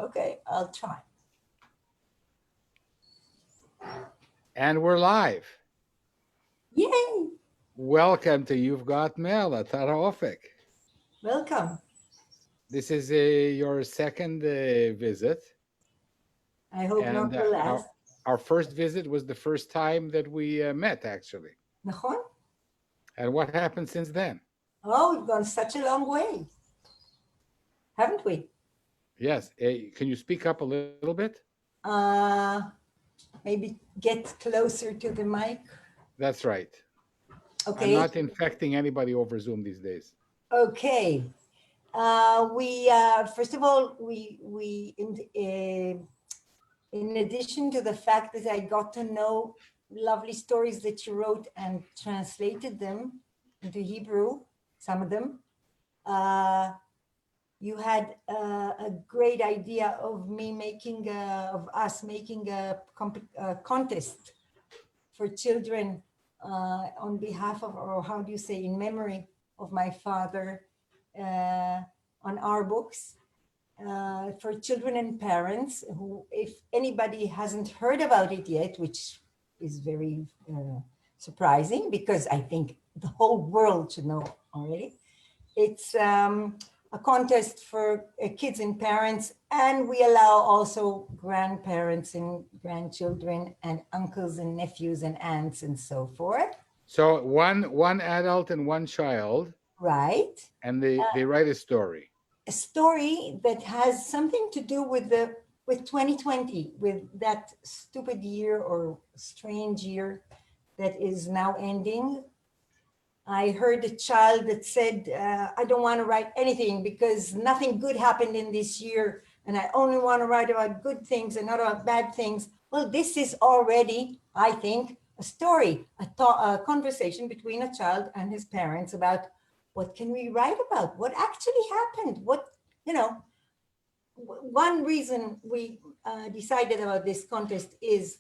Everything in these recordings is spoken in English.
Okay, I'll try. And we're live. Yay! Welcome to You've Got Mail, Atara Ofek. Welcome. This is your second visit. I hope not And the last. our first visit was the first time that we met, actually. נכון? And what happened since then? Oh, we've gone such a long way, haven't we? Yes. Can you speak up a little bit? Uh, Maybe get closer to the mic. That's right. I'm Okay. not infecting anybody over Zoom these days. Okay. We first of all, in addition to the fact that I got to know lovely stories that you wrote and translated them into Hebrew, some of them, you had a great idea of us making a contest for children on behalf of, or how do you say, in memory of my father, on our books. For children and parents who, if anybody hasn't heard about it yet, which is very surprising because I think the whole world should know already. It's a contest for kids and parents, and we allow also grandparents and grandchildren and uncles and nephews and aunts and so forth. So one adult and one child, Right. and they write a story. A story that has something to do with 2020, with that stupid year or strange year that is now ending. I heard a child that said, I don't want to write anything because nothing good happened in this year, and I only want to write about good things and not about bad things. Well, this is already, I think, a story, a conversation between a child and his parents about what can we write about? What actually happened? One reason we decided about this contest is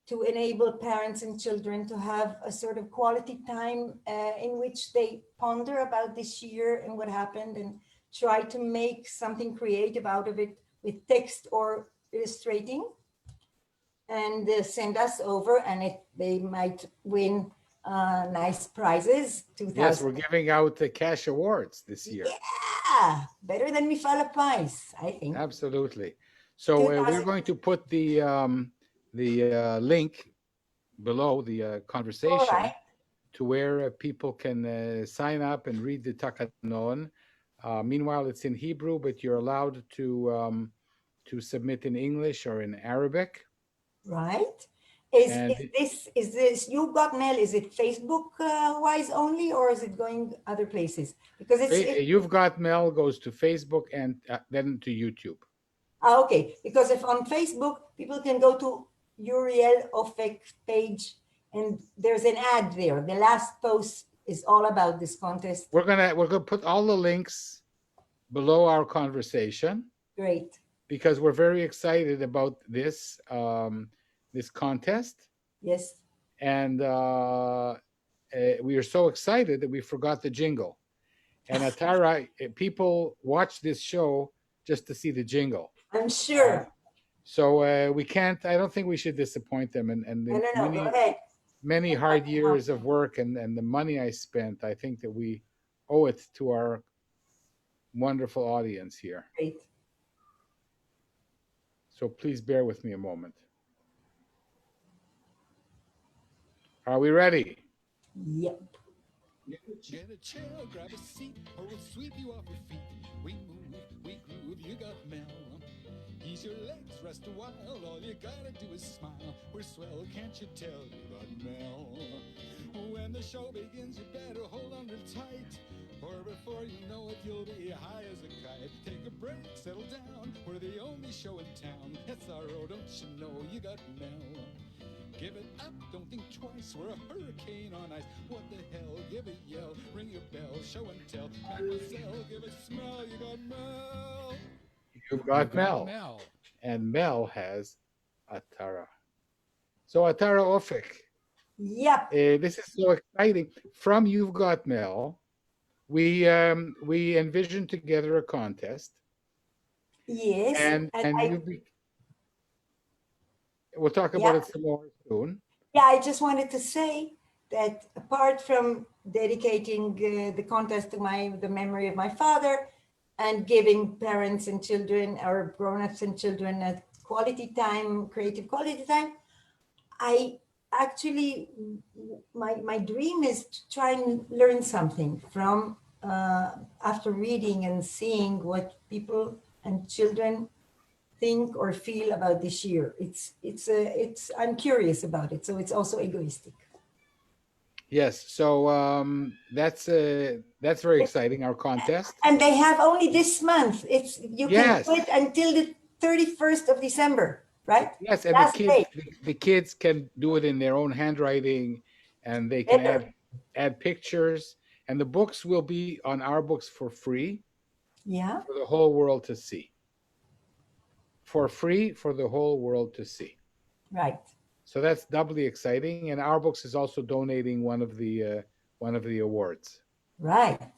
to enable parents and children to have a sort of quality time in which they ponder about this year and what happened and try to make something creative out of it with text or illustrating, and send us over, and they might win nice prizes. Yes, 2000. we're giving out the cash awards this year. Yeah, better than Mifal Pies, I think. Absolutely. So we're 2000. going to put the link below the All conversation right. to where people can sign up and read the Takanon. Meanwhile, it's in Hebrew, but you're allowed to submit in English or in Arabic. Right. And Is this You Got Mail? Is it Facebook wise only, or is it going other places? Because You've Got Mail goes to Facebook and then to YouTube. Okay. Because if on Facebook people can go to Uriel Ofek page, and there's an ad there. The last post is all about this contest. We're gonna put all the links below our conversation. Great. Because we're very excited about this contest. Yes. And we are so excited that we forgot the jingle. And Atara, people watch this show just to see the jingle. I'm sure. So we can't. I don't think we should disappoint them. And No, the no, no. Go ahead. many hard years of work and the money I spent, I think that we owe it to our wonderful audience here. Great. So please bear with me a moment. Are we ready? Yep. Get a chair, grab a seat, or we'll sweep you off your feet. We move, we groove, you got Mel. Ease your legs, rest a while, all you gotta do is smile. We're swell, can't you tell you got Mel? When the show begins, you better hold on real tight, or before you know it, you'll be high as a kite. Take a break, settle down, we're the only show in town. SRO, don't you know you got Mel? Give it up, don't think twice, we're a hurricane on ice. What the hell, give a yell, ring your bell, show and tell. Mademoiselle, give a smell, you got Mel. You've got Mel. And Mel has Atara. So Atara Ofek. Yep. This is so exciting. From You've Got Mel, we envisioned together a contest, Yes, and and you we'll talk about it some more soon. yeah, I just wanted to say that apart from dedicating the contest to the memory of my father and giving parents and children or grown-ups and children a quality time, creative quality time, I actually, my dream is to try and learn something from after reading and seeing what people and children think or feel about this year. I'm curious about it, so it's also egoistic. Yes, so that's very exciting. Our contest. And they have only this month. You can Yes, do it until the 31st of December, right? yes, and Last day. the kids can do it in their own handwriting, and they can Better. add pictures, and the books will be on our books for free Yeah, for the whole world to see. For free for the whole world to see. right. So that's doubly exciting, and our books is also donating one of the awards. Right.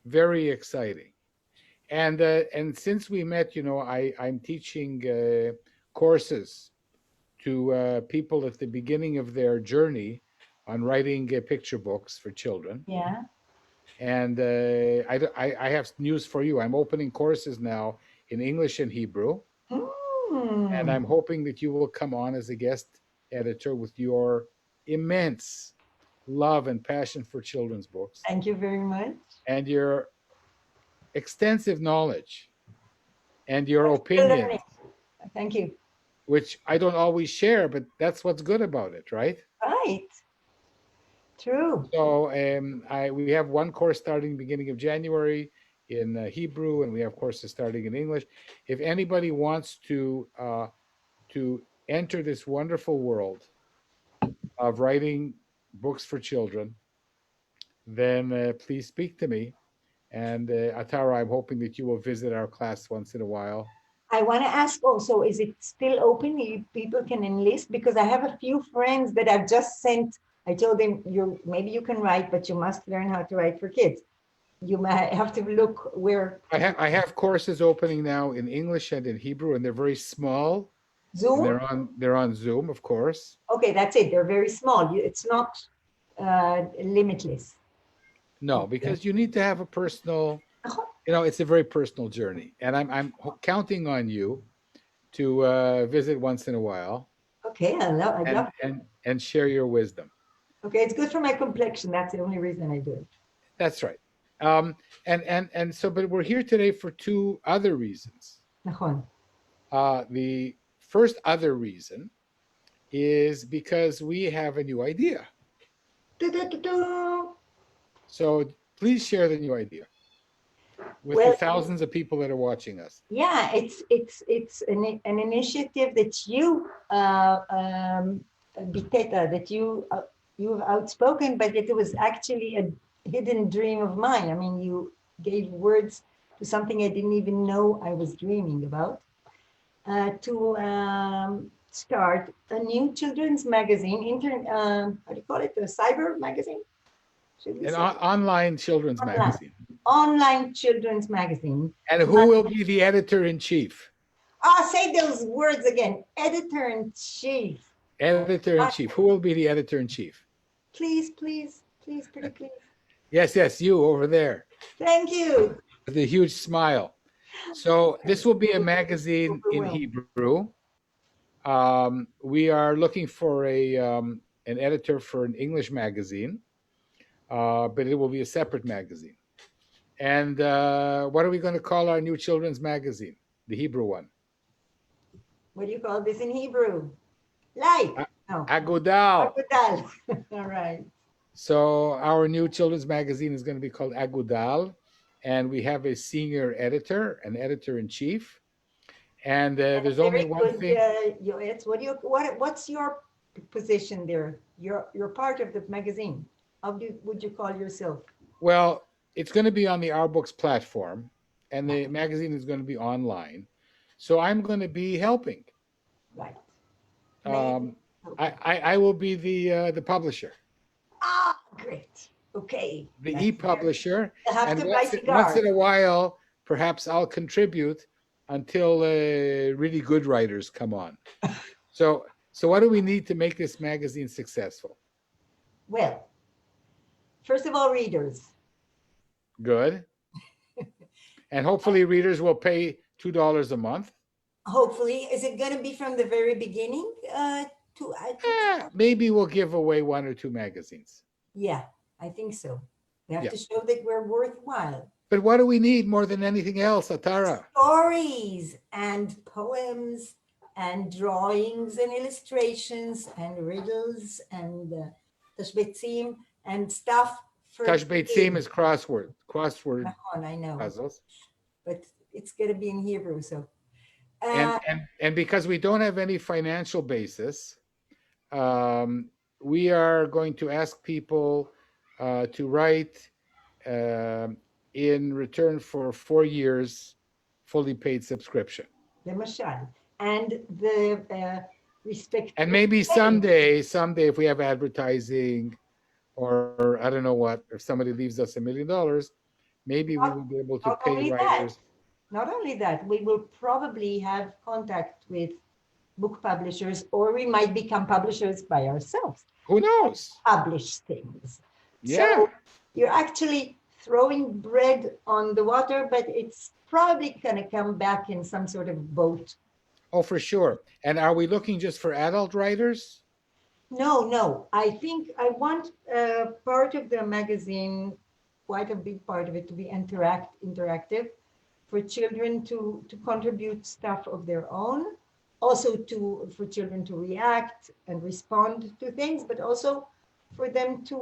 Very exciting. And since we met, I'm teaching courses to people at the beginning of their journey on writing picture books for children. Yeah. And I have news for you. I'm opening courses now in English and Hebrew, and I'm hoping that you will come on as a guest editor with your immense love and passion for children's books Thank you very much. and your extensive knowledge and your Still opinions, learning. Thank you. which I don't always share, but that's what's good about it, right? Right. True. So we have one course starting beginning of January in Hebrew, and we have courses starting in English. If anybody wants to enter this wonderful world of writing books for children, then please speak to me. And Atara, I'm hoping that you will visit our class once in a while. I want to ask also, is it still open? People can enlist, because I have a few friends that I've just sent. I told them, maybe you can write, but you must learn how to write for kids. You might have to look where. I have courses opening now in English and in Hebrew, and they're very small. Zoom? And they're on Zoom, of course. Okay, that's it. They're very small. It's not limitless. No, because you need to have a personal, it's a very personal journey, and I'm counting on you to visit once in a while. Okay, I love and share your wisdom. Okay, it's good for my complexion. That's the only reason I do it. That's right. And so, but we're here today for two other reasons. The first other reason is because we have a new idea. So please share the new idea with the thousands of people that are watching us. Yeah, it's an initiative that you, Biteta, that you've outspoken, but it was actually a hidden dream of mine. I mean, you gave words to something I didn't even know I was dreaming about. To start a new children's magazine, how do you call it? A cyber magazine? An online children's magazine. Online children's magazine. And who will be the editor-in-chief? Say those words again. Editor-in-chief. Editor-in-chief. Who will be the editor-in-chief? Please, pretty please. Yes, you over there. Thank you. With a huge smile. So this will be a magazine in Hebrew. We are looking for an editor for an English magazine, but it will be a separate magazine. And what are we going to call our new children's magazine, the Hebrew one? What do you call this in Hebrew? Like? No. Agudal. Agudal. All right. So our new children's magazine is going to be called Agudal, and we have a senior editor, an editor-in-chief. And there's only one thing. What's your position there? You're part of the magazine. How would you call yourself? Well, it's going to be on the Our Books platform, and the magazine is going to be online. So I'm going to be helping. Right. I will be the publisher. Ah, great. Okay. The e-publisher. You'll have and to buy once in a while, perhaps I'll contribute until really good writers come on. So what do we need to make this magazine successful? Well, first of all, readers. Good. And hopefully readers will pay $2 a month. Hopefully, is it going to be from the very beginning? Maybe we'll give away 1 or 2 magazines. Yeah, I think so. We have Yeah. to show that we're worthwhile. But what do we need more than anything else, Atara? Stories and poems and drawings and illustrations and riddles and tashbetzim and stuff. Tashbetzim is crossword I know, puzzles. but it's going to be in Hebrew, so. And because we don't have any financial basis, we are going to ask people to write in return for 4 years fully paid subscription. Lemashal. And the respect. And maybe someday, if we have advertising, or I don't know what, if somebody leaves us $1 million, maybe we will be able to pay writers. Not only that, we will probably have contact with book publishers, or we might become publishers by ourselves. Who knows? Publish things. Yeah. So you're actually throwing bread on the water, but it's probably going to come back in some sort of boat. Oh, for sure. And are we looking just for adult writers? No. I think I want part of the magazine, quite a big part of it, to be interactive, for children to contribute stuff of their own, also for children to react and respond to things, but also for them to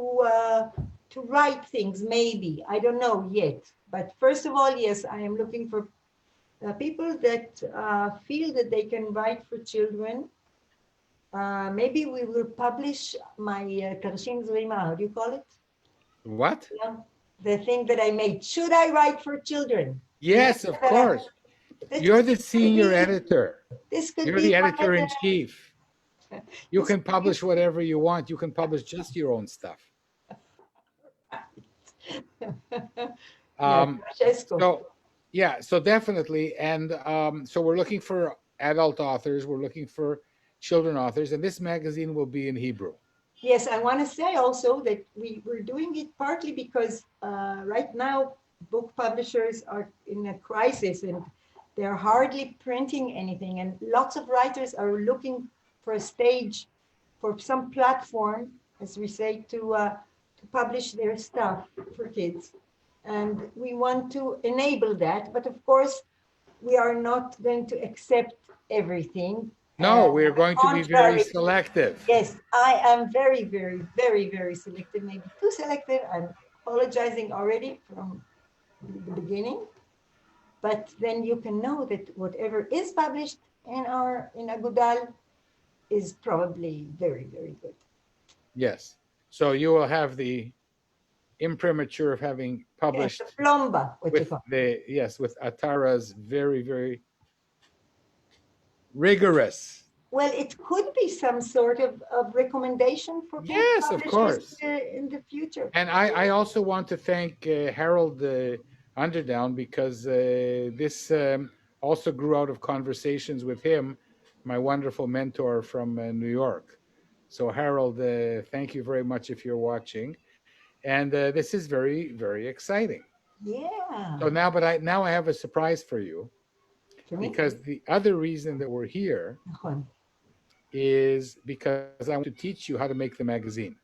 write things, maybe. I don't know yet. But first of all, yes, I am looking for people that feel that they can write for children. Maybe we will publish my Tarshim Zrima, how do you call it? What? Yeah, the thing that I made. Should I write for children? Yes, of course. You're the senior editor. You're the editor-in-chief. You can publish whatever you want. You can publish just your own stuff. So definitely. And so we're looking for adult authors. We're looking for children authors. And this magazine will be in Hebrew. Yes, I want to say also that we're doing it partly because right now book publishers are in a crisis and they're hardly printing anything. And lots of writers are looking for a stage, for some platform, as we say, to publish their stuff for kids. And we want to enable that. But of course, we are not going to accept everything. No, we're going to be very selective. Yes, I am very, very, very, very selective, maybe too selective. I'm apologizing already from the beginning. But then you can know that whatever is published in Agudal is probably very, very good. Yes. So you will have the imprimatur of having published with Atara's very, very rigorous. Well, it could be some sort of recommendation for yes, of course, in the future. And I also want to thank Harold Underdown, because this also grew out of conversations with him, my wonderful mentor from New York. So Harold, thank you very much if you're watching. And this is very, very exciting. Yeah. So now I have a surprise for you. Because the other reason that we're here is because I want to teach you how to make the magazine.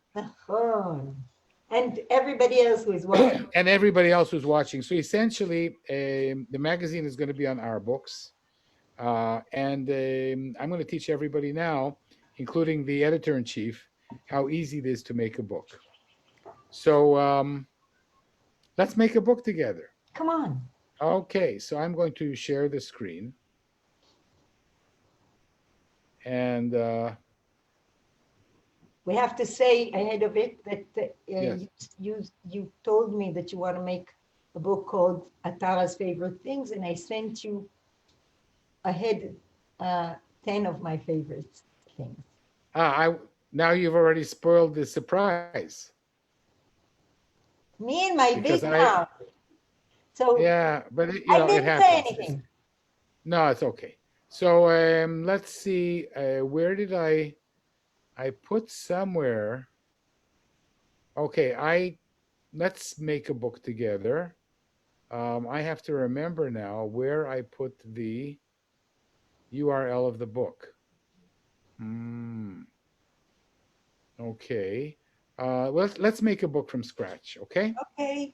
And everybody else who is watching. And everybody else who's watching. So essentially, the magazine is going to be on our books. And I'm going to teach everybody now, including the editor-in-chief, how easy it is to make a book. So let's make a book together. Come on. Okay, so I'm going to share the screen. And we have to say ahead of it that yes. you told me that you want to make a book called Atara's Favorite Things, and I sent you ahead 10 of my favorite things. Now you've already spoiled the surprise. Me and my big mouth. So yeah, but I didn't say anything. No, it's okay. So let's see. Where did I put somewhere? Okay, let's make a book together. I have to remember now where I put the URL of the book. Okay. Let's make a book from scratch. Okay. Okay.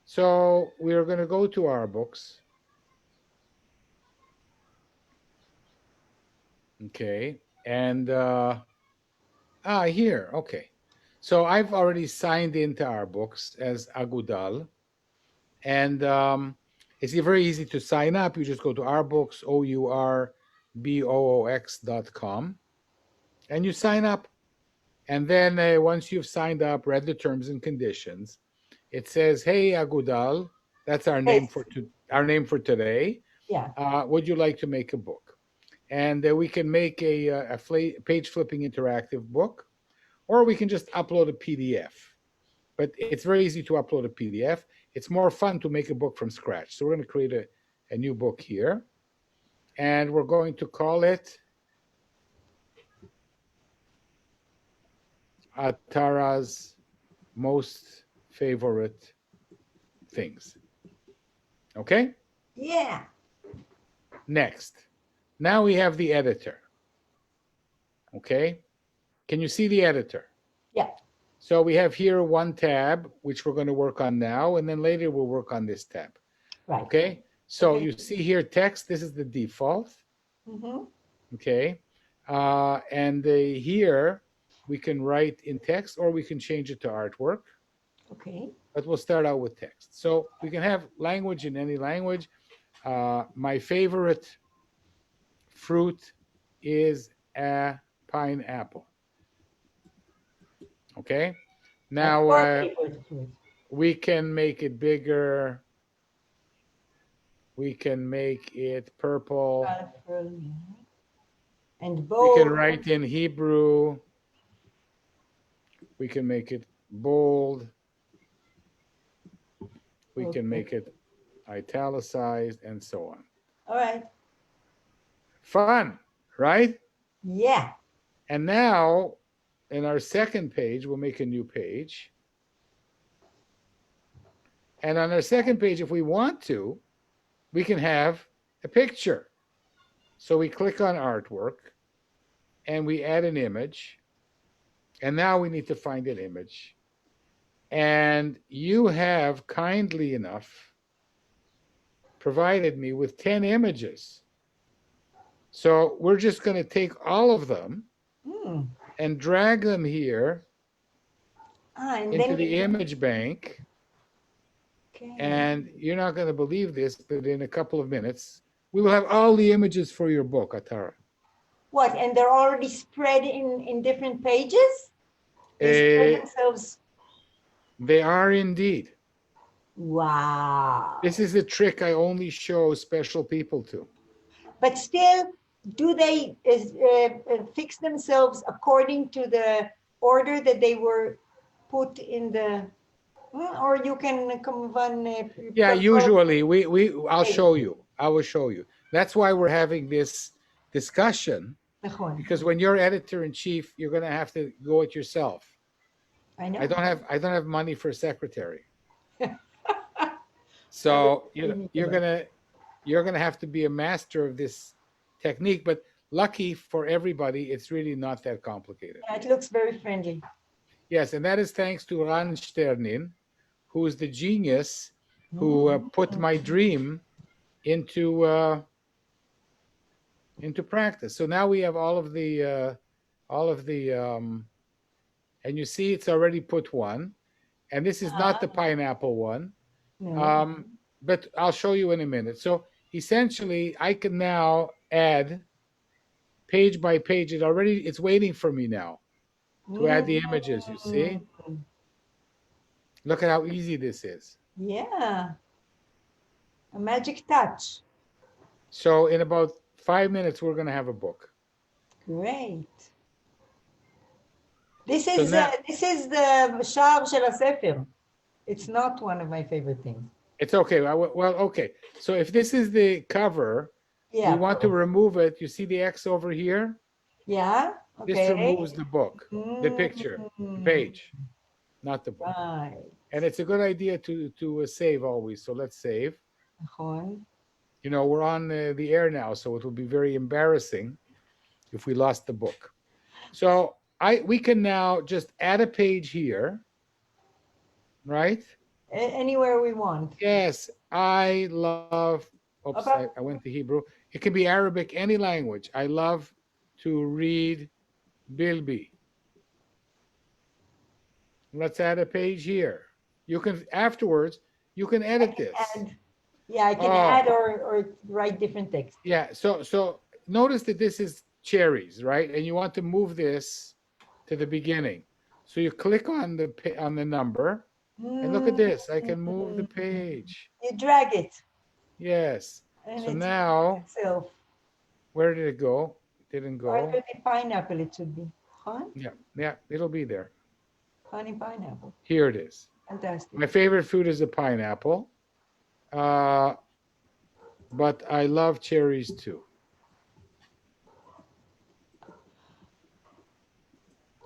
So we are going to go to our books. Okay. And here. Okay. So I've already signed into our books as Agudal. And it's very easy to sign up. You just go to our books, ourboox.com, and you sign up. And then once you've signed up, read the terms and conditions, it says, "Hey Agudal, that's our name Yes. our name for today. Yeah. Would you like to make a book?" And we can make a page flipping interactive book, or we can just upload a PDF. But it's very easy to upload a PDF. It's more fun to make a book from scratch. So we're going to create a new book here, and we're going to call it Atara's Most Favorite Things. Okay? Yeah. Next. Now we have the editor. Okay? Can you see the editor? Yeah. So we have here one tab, which we're going to work on now, and then later we'll work on this tab. Right. Okay? So Okay. you see here text. This is the default. Mm-hmm. Okay? And here we can write in text, or we can change it to artwork. Okay. But we'll start out with text. So we can have language in any language. My favorite fruit is a pineapple. Okay. Now we can make it bigger. We can make it purple. And bold. We can write in Hebrew. We can make it bold. We can make it italicized and so on. All right. Fun, right? Yeah. And now in our second page, we'll make a new page. And on our second page, if we want to, we can have a picture. So we click on artwork and we add an image. And now we need to find an image. And you have kindly enough provided me with 10 images. So we're just going to take all of them and drag them here into the image bank. Okay. And you're not going to believe this, but in a couple of minutes, we will have all the images for your book, Atara. What? And they're already spread in different pages? They spread themselves. They are indeed. Wow. This is a trick I only show special people to. But still, do they fix themselves according to the order that they were put in the, or you can come on? Yeah, usually I'll show you. I will show you. That's why we're having this discussion, because when you're editor-in-chief, you're going to have to go it yourself. I know. I don't have money for a secretary. So you're gonna have to be a master of this technique. But lucky for everybody, it's really not that complicated. Yeah, it looks very friendly. Yes, and that is thanks to Ran Sternin, who is the genius who put my dream into practice. So now we have all of the and you see it's already put one, and this is not the pineapple one. No. But I'll show you in a minute. So essentially, I can now add page by page. It's waiting for me now to add the images, you see? Look at how easy this is. Yeah. A magic touch. So in about 5 minutes, we're going to have a book. Great. This is the Shar Shel HaSefer. It's not one of my favorite things. It's okay. Well, okay. So if this is the cover, Yeah. we want to remove it. You see the X over here? Yeah. This Okay. removes the book, the picture, the page, not the book. Right. And it's a good idea to save always. So let's save. נכון. You know, we're on the air now, so it will be very embarrassing if we lost the book. So we can now just add a page here, right? Anywhere we want. Yes, I love. Oops, I About went to Hebrew. It can be Arabic, any language. I love to read Bilbi. Let's add a page here. You can afterwards. You can edit this. add. Yeah, I can Oh, add or write different text. yeah. So notice that this is cherries, right? And you want to move this to the beginning. So you click on the number, and look at this. I can move the page. You drag it. Yes. And So it's now, itself. where did it go? It didn't go. Under the pineapple it should be. Huh? Yeah, it'll be there. Honey pineapple. Here it is. Fantastic. My favorite food is a pineapple, but I love cherries too.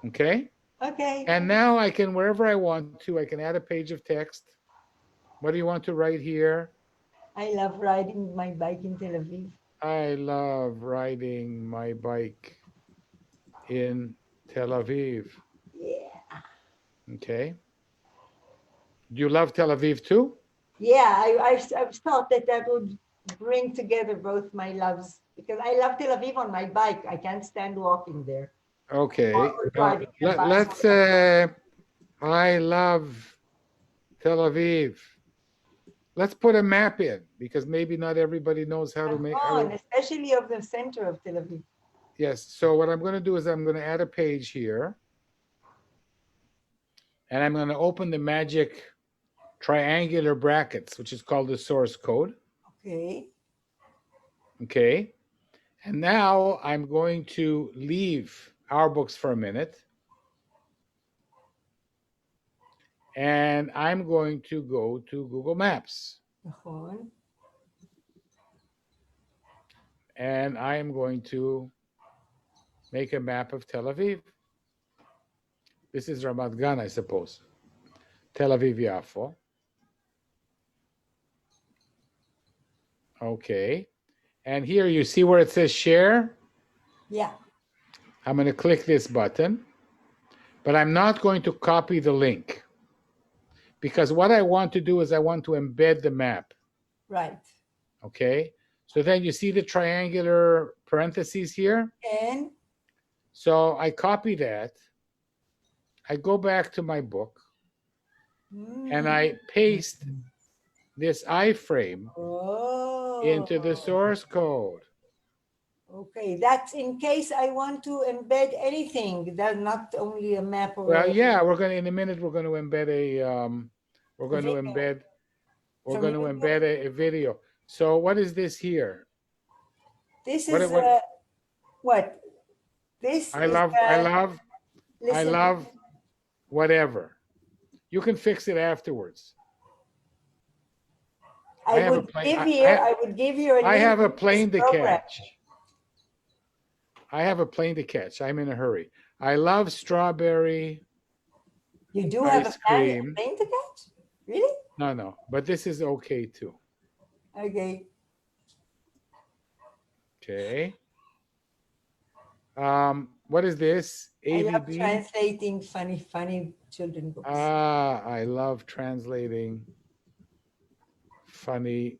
Okay. Okay. And now I can, wherever I want to, I can add a page of text. What do you want to write here? I love riding my bike in Tel Aviv. I love riding my bike in Tel Aviv. Yeah. Okay. Do you love Tel Aviv too? Yeah, I've thought that would bring together both my loves because I love Tel Aviv on my bike. I can't stand walking there. Okay. Or driving a bus. Let's. I love Tel Aviv. Let's put a map in because maybe not everybody knows how to make. Especially of the center of Tel Aviv. Yes. So what I'm going to do is I'm going to add a page here, and I'm going to open the magic triangular brackets, which is called the source code. Okay. Okay. And now I'm going to leave our books for a minute. And I'm going to go to Google Maps. נכון. And I am going to make a map of Tel Aviv. This is Ramat Gan, I suppose. Tel Aviv Yafo. Okay. And here you see where it says share? Yeah. I'm going to click this button, but I'm not going to copy the link because what I want to do is I want to embed the map. Right. Okay. So then you see the triangular parentheses here? And So I copy that. I go back to my book and I paste this iframe into the source code. Okay, that's in case I want to embed anything. That's not only a map or Well, yeah, we're going to, in a minute, we're going to embed a video. So what is this here? This What- is what- what? This I is love whatever. You can fix it afterwards. I would give you I have a plane to catch. I have a plane to catch. I'm in a hurry. I love strawberry. You do ice have a cream. plane to catch? Really? No, but this is okay too. Okay. Okay. What is this? I love AVB? translating funny children books. I love translating funny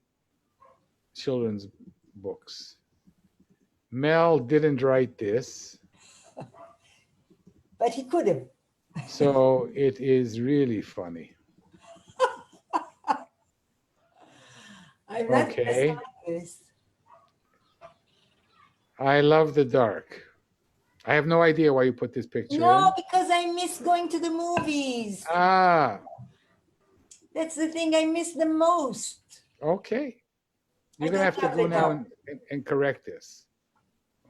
children's books. Mel didn't write this, But he could have. so it is really funny. I'm not Okay. this. I love the dark. I have no idea why you put this picture No, in. because I miss going to the movies. That's the thing I miss the most. Okay. You're I going to have don't to have go the now dark. and correct this.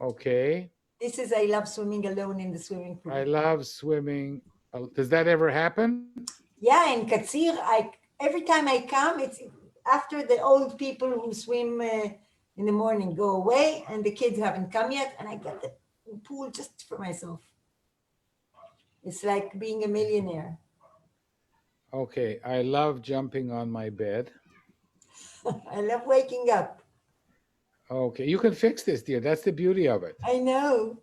Okay. This is I love swimming alone in the swimming pool. I love swimming. Does that ever happen? Yeah, in Katsir, every time I come, it's after the old people who swim in the morning, go away, and the kids haven't come yet, and I got the pool just for myself. It's like being a millionaire. Okay, I love jumping on my bed. I love waking up. Okay, you can fix this, dear. That's the beauty of it. I know.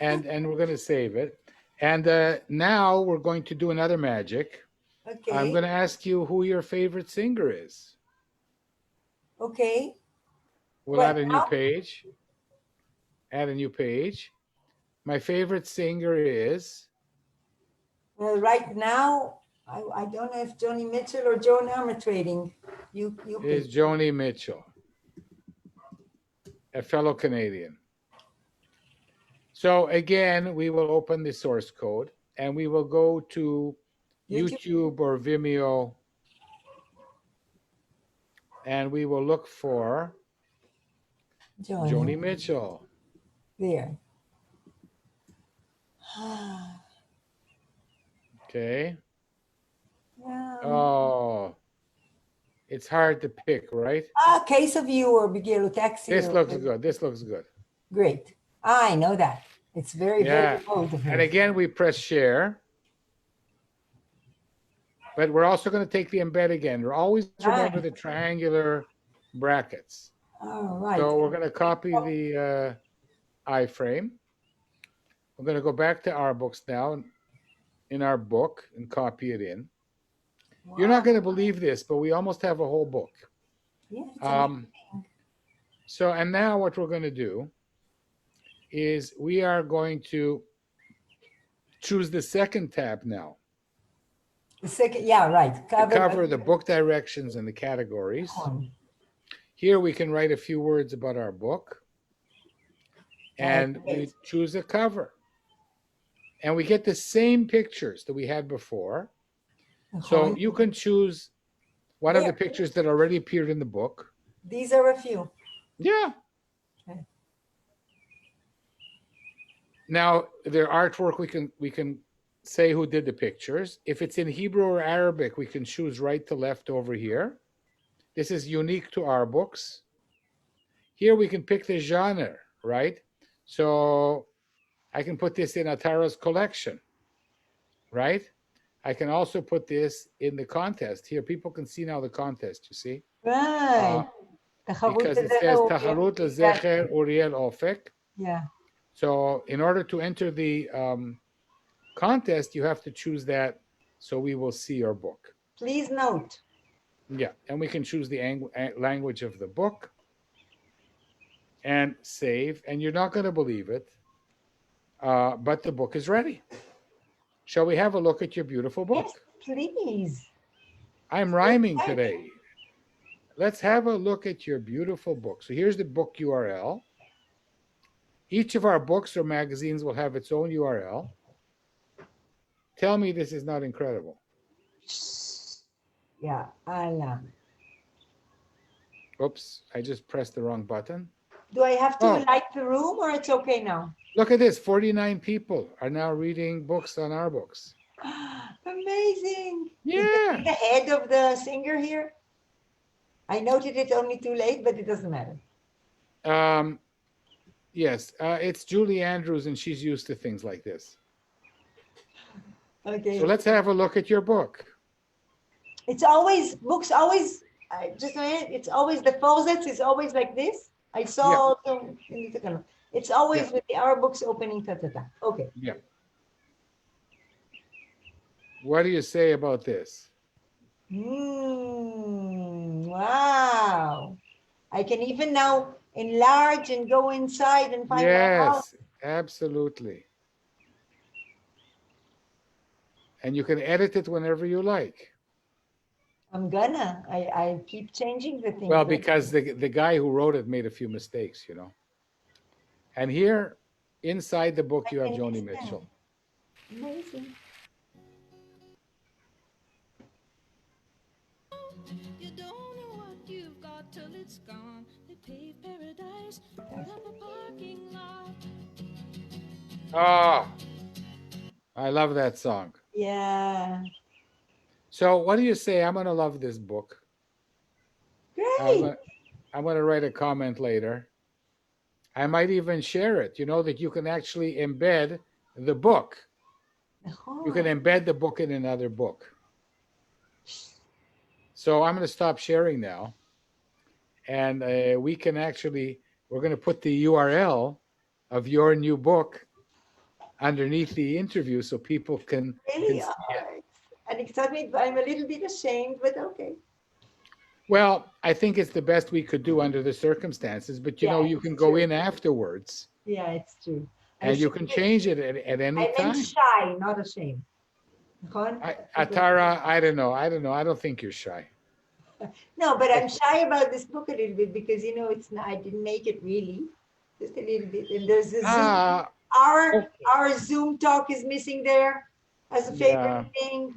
And we're going to save it. And now we're going to do another magic. Okay. I'm going to ask you who your favorite singer is. Okay. We'll What add a new now? page. Add a new page. My favorite singer is Well, right now, I don't know if Joni Mitchell or Joan Armatrading. You pick. Joni Mitchell, a fellow Canadian. So again, we will open the source code and we will go to YouTube or Vimeo, and we will look for Joni Mitchell. There. Okay. Yeah. Oh, it's hard to pick, right? Case of you or Bigelo Taxi. This looks good. This looks good. Great. I know that. It's very, very bold of her. And again, we press share. But we're also going to take the embed again. Always remember the triangular brackets. All right. So we're going to copy the iframe. We're going to go back to our books now in our book and copy it in. Wow. You're not going to believe this, but we almost have a whole book. Yeah, so, and now what we're going to do is we are going to choose the second tab now. The second, yeah, right. Cover the book directions and the categories. Here we can write a few words about our book. And we choose a cover. And we get the same pictures that we had before. So you can choose one of the pictures that already appeared in the book. These are a few. Yeah. Okay. Now, their artwork, we can say who did the pictures. If it's in Hebrew or Arabic, we can choose right to left over here. This is unique to our books. Here we can pick the genre, right? So I can put this in Atara's collection, right? I can also put this in the contest. Here, people can see now the contest, you see? Right. Because it says Taharut Zecher Uriel Ofek. Yeah. So in order to enter the contest, you have to choose that so we will see your book. Please note. Yeah, and we can choose the language of the book and save, and you're not going to believe it, but the book is ready. Shall we have a look at your beautiful book? Yes, please. I'm rhyming today. Let's have a look at your beautiful book. So here's the book URL. Each of our books or magazines will have its own URL. Tell me this is not incredible. Yeah, Allah. Oops, I just pressed the wrong button. Do I have to light the room or it's okay now? Look at this, 49 people are now reading books on our books. Amazing. Yeah. Is the head of the singer here? I noted it only too late, but it doesn't matter. Yes, it's Julie Andrews, and she's used to things like this. Okay. So let's have a look at your book. It's always, books always, just a minute, it's always, the faucets is always like this. I saw, it's always with our books opening, Okay. Yeah. What do you say about this? Wow. I can even now enlarge and go inside and find out. Yes, absolutely. And you can edit it whenever you like. I'm gonna. I keep changing the things. Well, because the guy who wrote it made a few mistakes, you know. And here, inside the book, you have Joni Mitchell. Amazing. You don't know what you've got till it's gone. They pave paradise, put up a parking lot. Oh, I love that song. Yeah. So what do you say? I'm going to love this book. Great. I'm going to write a comment later. I might even share it. You know that you can actually embed the book. You can embed the book in another book. So I'm going to stop sharing now. And we can actually, we're going to put the URL of your new book underneath the interview so people can Really? see it. And it told me I'm a little bit ashamed, but okay. Well, I think it's the best we could do under the circumstances, but you know, Yeah, you can it's go true. in afterwards Yeah, it's true. and you can change it at any I meant time. shy, not ashamed. Atara, I don't know. I don't think you're shy. No, but I'm shy about this book a little bit because you know it's not, I didn't make it really, just a little bit. And there's the Zoom. Our Zoom talk is missing there as a favorite thing.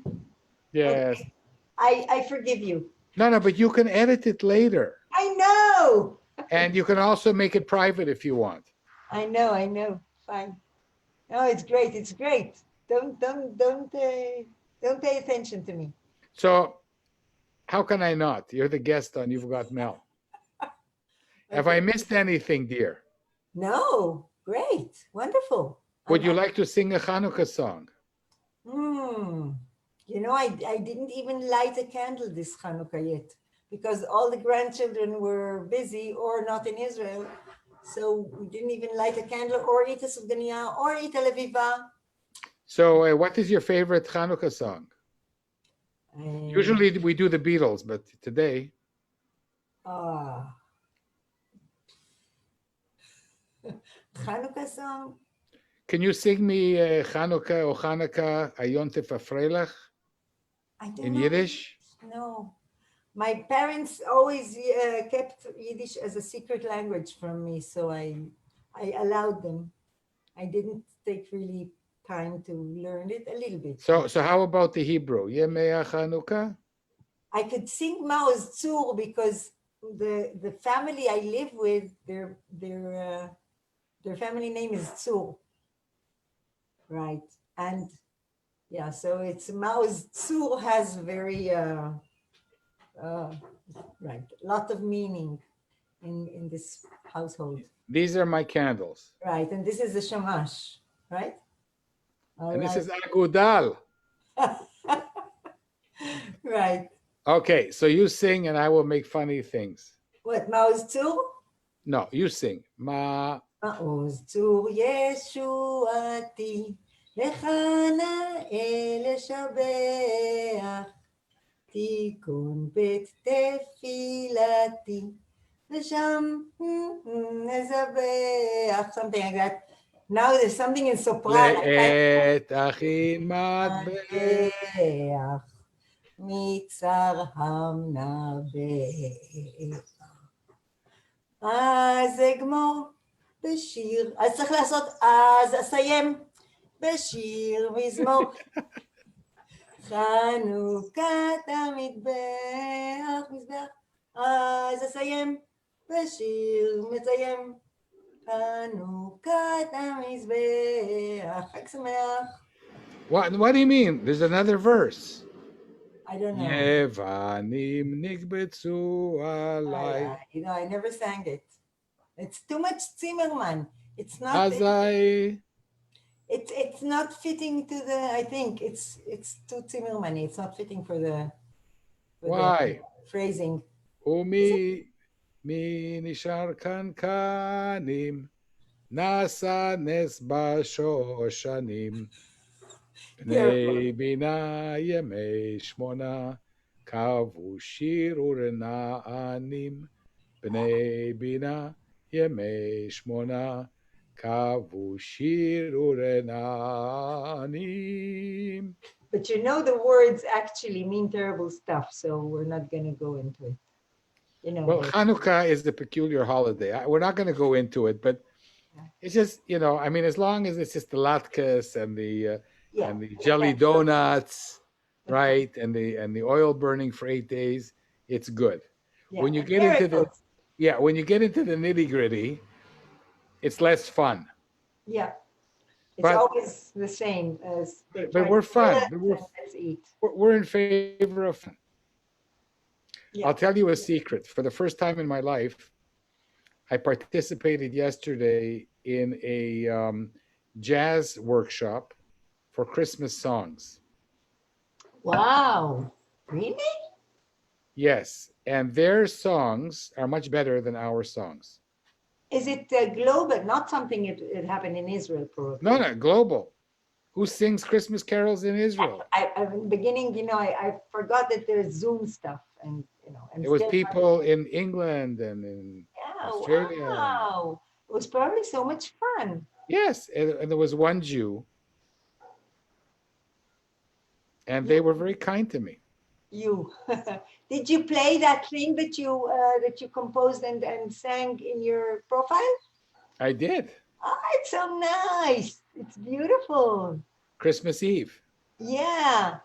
Yes. Okay. I forgive you. No, but you can edit it later. I know. And you can also make it private if you want. I know. Fine. No, it's great. It's great. Don't pay attention to me. So how can I not? You're the guest on You've Got Mel. Have I missed anything, dear? No. Great. Wonderful. Would you like to sing a Chanukah song? You know, I didn't even light a candle this Chanukah yet because all the grandchildren were busy or not in Israel. So we didn't even light a candle or eat a sufganiyah or eat a leviva. So what is your favorite Chanukah song? Usually we do the Beatles, but today. Chanukah song? Can you sing me Chanukah or Chanukah Ayontef Afreilach in Yiddish? No. My parents always kept Yiddish as a secret language from me, so I allowed them. I didn't take really time to learn it a little bit. So how about the Hebrew? Yemei Chanukah? I could sing Maoz Tzur because the family I live with, their family name is Tzur. Right. And yeah, so it's Maoz Tzur has very right, a lot of meaning in this household. These are my candles. Right, and this is the shamash, right? And this is agudal. Right. Okay, so you sing and I will make funny things. What, Maoz Tzur? No, you sing. Maoz Tzur Yeshuati Lecha na'e leshabeach Tikun bet tefilati V'sham nezabeach, something like that. Now there's something in soprano. Le'et achin matbeach מצר המנבא. אז אגמור בשיר, אז צריך לעשות, אז אסיים בשיר מזמור. חנוכת המטבח, מזבח, אז אסיים בשיר מסיים. חנוכת המזבח, חג שמח. What do you mean? There's another verse. I don't know. Yevanim nigbetzu alai. You know, I never sang it. It's too much Zimmerman. It's not. Azai. It's not fitting to the. I think it's too Zimmerman. It's not fitting for the. Why? The phrasing. Umi mi nishar kan kanim nasa nes bashoshanim. Bnei bina yemei shmona kavu shir urena'anim. Bnei bina yemei shmona kavu shir urena'anim. But you know the words actually mean terrible stuff, so we're not going to go into it. You know. Well, Chanukah is the peculiar holiday. We're not going to go into it, but it's just, you know, I mean, as long as it's just the latkes and the jelly donuts, right, and the oil burning for 8 days, it's good. Yeah. When you get into the nitty gritty, it's less fun. Yeah, it's always the same as. But we're fun. We're in favor of fun. Yeah. I'll tell you a secret. For the first time in my life, I participated yesterday in a jazz workshop for Christmas songs. Wow. Really? Yes, and their songs are much better than our songs. Is it global? Not something it happened in Israel, probably. No, no, global. Who sings Christmas carols in Israel? In the beginning, I forgot that there's Zoom stuff, and and It was still people in England and in yeah, Australia. wow. It was probably so much fun. Yes, and there was one Jew, and they were very kind to me. You did you play that thing that you composed and sang in your profile? I did. Oh, it's so nice. It's beautiful. Christmas Eve. Yeah.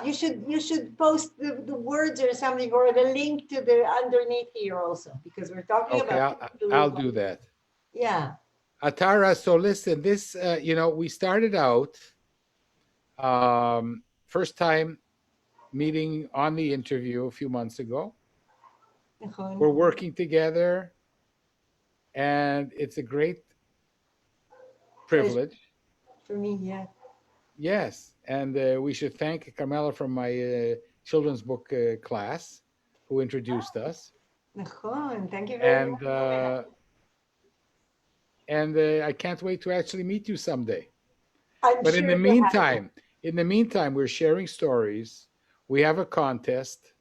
You should post the words or something, or the link to the underneath here also, because we're talking Okay, about I'll do that. yeah. Atara, so listen, this, we started out, first time meeting on the interview a few months ago. We're working together, and it's a great privilege. For me, yeah. Yes, and we should thank Carmela from my children's book class who introduced us. Thank you very And much. I can't wait to actually meet you someday. I'm But sure in the you'll have it. meantime, we're sharing stories. We have a contest.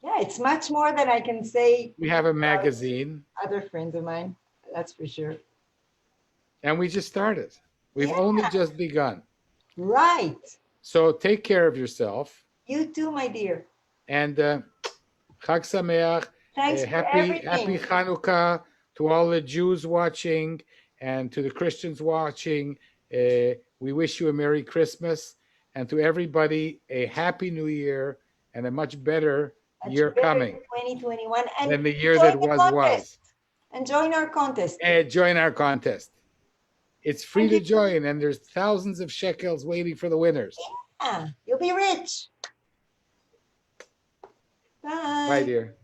Yeah, it's much more than I can say We have a about magazine, other friends of mine. That's for sure. and we just started. We've Yeah. only just begun. Right. So take care of yourself, You too, my dear. and Chag Sameach, Thanks for happy everything. Chanukah to all the Jews watching and to the Christians watching. We wish you a Merry Christmas, and to everybody a Happy New Year and a much better Much year better coming 2021, and than the year join that the was. contest. And join our contest. And join our contest. It's free And to you- join, and there's thousands of shekels waiting for the winners. Yeah, you'll be rich. Bye. Bye, dear.